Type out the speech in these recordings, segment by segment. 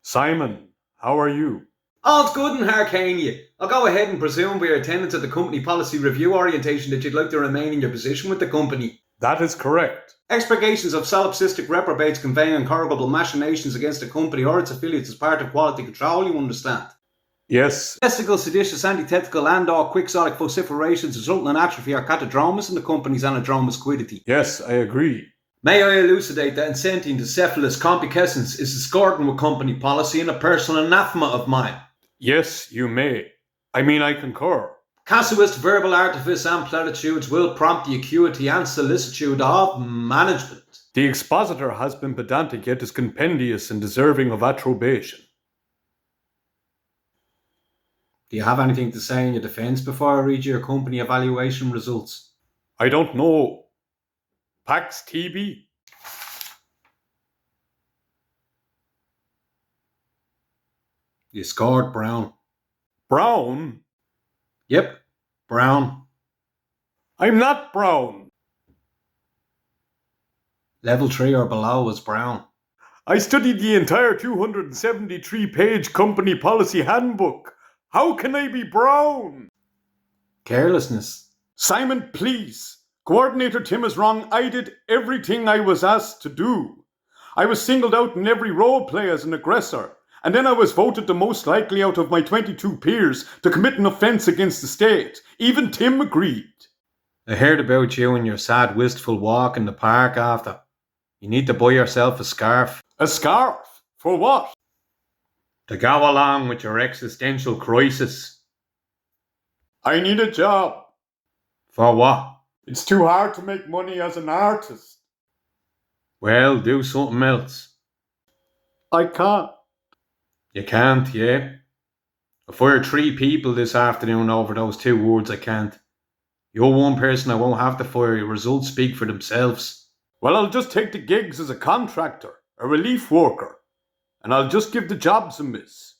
Simon, how are you? All's good in Harcania. I'll go ahead and presume by your attendance at the company policy review orientation that you'd like to remain in your position with the company. That is correct. Expurgations of solipsistic reprobates conveying incorrigible machinations against the company or its affiliates as part of quality control, you understand? Yes. Testicle, seditious, antithetical, and/or quixotic vociferations resulting in atrophy or catadromus in the company's anadromous quiddity. Yes, I agree. May I elucidate that insentient encephalous complicescence is discordant with company policy and a personal anathema of mine? Yes, you may. I concur. Casuist verbal artifice and platitudes will prompt the acuity and solicitude of management. The expositor has been pedantic yet is compendious and deserving of approbation. Do you have anything to say in your defence before I read your company evaluation results? I don't know. Pax TB? You scored Brown. Brown? Yep, Brown. I'm not Brown. Level 3 or below was Brown. I studied the entire 273-page company policy handbook. How can I be Brown? Carelessness. Simon, please. Coordinator Tim is wrong. I did everything I was asked to do. I was singled out in every role play as an aggressor, and then I was voted the most likely out of my 22 peers to commit an offence against the state. Even Tim agreed. I heard about you and your sad, wistful walk in the park after. You need to buy yourself a scarf. A scarf? For what? To go along with your existential crisis. I need a job. For what? It's too hard to make money as an artist. Well, do something else. I can't. You can't, yeah? I fired 3 people this afternoon over those 2 words I can't. You're one person I won't have to fire. Your results speak for themselves. Well, I'll just take the gigs as a contractor, a relief worker, and I'll just give the jobs a miss.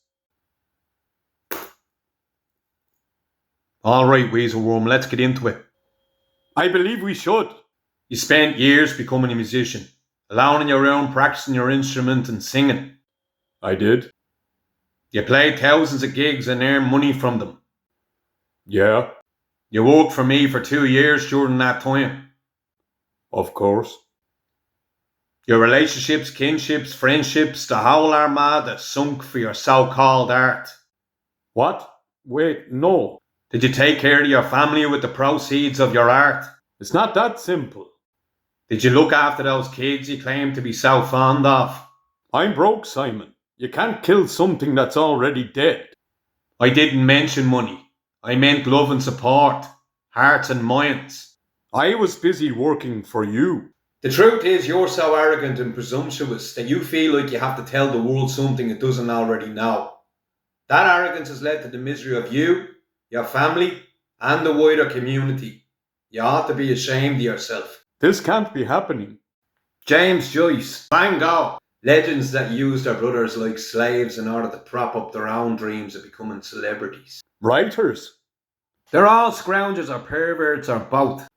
All right, Weaselworm, let's get into it. I believe we should. You spent years becoming a musician, alone on your own, practicing your instrument and singing. I did. You played thousands of gigs and earned money from them. Yeah. You worked for me for 2 years during that time. Of course. Your relationships, kinships, friendships, the whole armada sunk for your so-called art. What? Wait, no. Did you take care of your family with the proceeds of your art? It's not that simple. Did you look after those kids you claim to be so fond of? I'm broke, Simon. You can't kill something that's already dead. I didn't mention money. I meant love and support, hearts and minds. I was busy working for you. The truth is you're so arrogant and presumptuous that you feel like you have to tell the world something it doesn't already know. That arrogance has led to the misery of you, your family, and the wider community. You ought to be ashamed of yourself. This can't be happening. James Joyce, Van Gogh, legends that use their brothers like slaves in order to prop up their own dreams of becoming celebrities. Writers. They're all scroungers or perverts or both.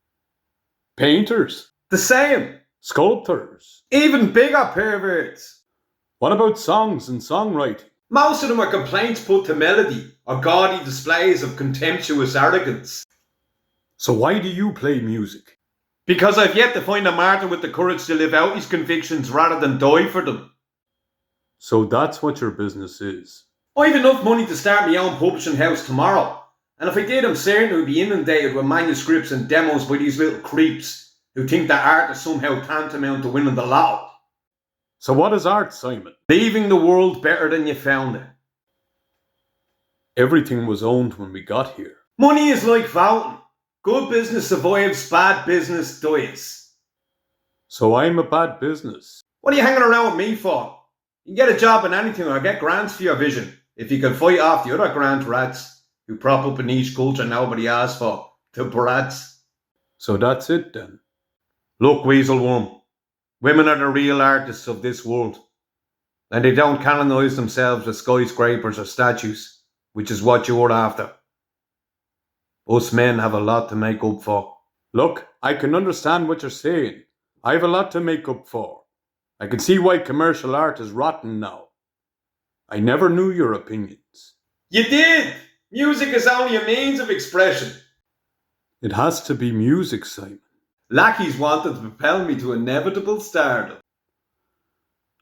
Painters. The same. Sculptors. Even bigger perverts. What about songs and songwriting? Most of them are complaints put to melody or gaudy displays of contemptuous arrogance. So why do you play music? Because I've yet to find a martyr with the courage to live out his convictions rather than die for them. So that's what your business is. I've enough money to start my own publishing house tomorrow. And if I did, I'm certain it would be inundated with manuscripts and demos by these little creeps who think that art is somehow tantamount to winning the lotto. So what is art, Simon? Leaving the world better than you found it. Everything was owned when we got here. Money is like voting. Good business survives, bad business dies. So I'm a bad business. What are you hanging around with me for? You can get a job in anything or get grants for your vision, if you can fight off the other grant rats who prop up a niche culture nobody asked for, the brats. So that's it then. Look, Weaselworm, women are the real artists of this world, and they don't canonise themselves as skyscrapers or statues, which is what you're after. Us men have a lot to make up for. Look, I can understand what you're saying. I have a lot to make up for. I can see why commercial art is rotten now. I never knew your opinions. You did! Music is only a means of expression. It has to be music, Simon. Lackeys wanted to propel me to inevitable stardom.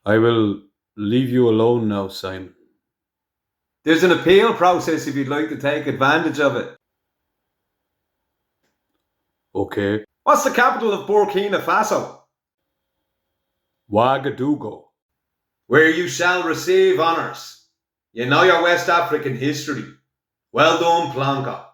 I will leave you alone now, Simon. There's an appeal process if you'd like to take advantage of it. Okay. What's the capital of Burkina Faso? Ouagadougou. Where you shall receive honours. You know your West African history. Well done, Planka.